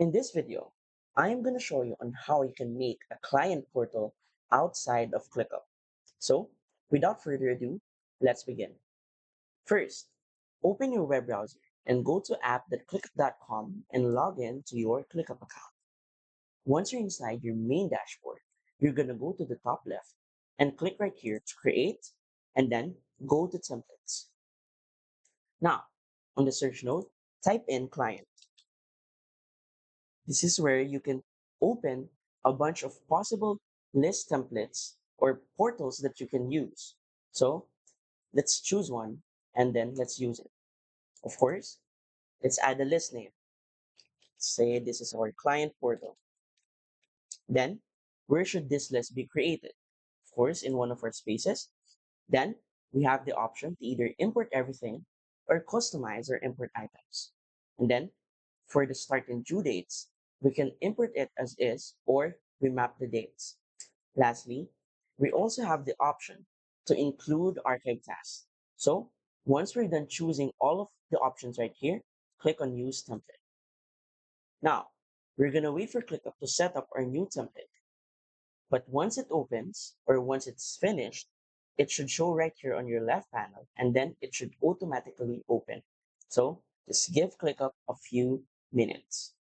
In this video, I am going to show you on how you can make a client portal outside of ClickUp. So, without further ado, let's begin. First, open your web browser and go to app.clickup.com and log in to your ClickUp account. Once you're inside your main dashboard, you're going to go to the top left and click right here to create and then go to templates. Now, on the search node, type in client. This is where you can open a bunch of possible list templates or portals that you can use. So let's choose one and then let's use it. Of course, let's add a list name. Say this is our client portal. Then where should this list be created? Of course, in one of our spaces. Then we have the option to either import everything or customize or import items. And then for the start and due dates, we can import it as is or we map the dates. Lastly, we also have the option to include archive tasks. So once we're done choosing all of the options right here, click on use template. Now, we're going to wait for ClickUp to set up our new template. But once it opens or once it's finished, it should show right here on your left panel and then it should automatically open. So just give ClickUp a few minutes.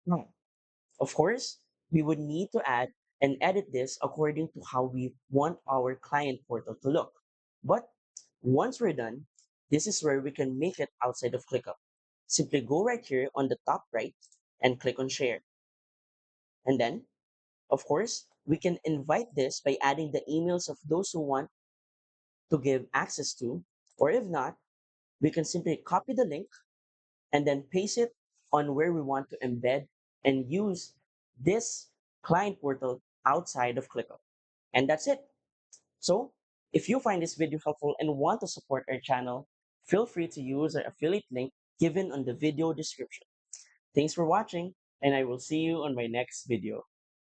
Now, of course, we would need to add and edit this according to how we want our client portal to look. But once we're done, this is where we can make it outside of ClickUp. Simply go right here on the top right and click on share. And then of course, we can invite this by adding the emails of those who want to give access to, or if not, we can simply copy the link and then paste it on where we want to embed and use this client portal outside of ClickUp. And that's it. So if you find this video helpful and want to support our channel, feel free to use our affiliate link given on the video description. Thanks for watching, and I will see you on my next video.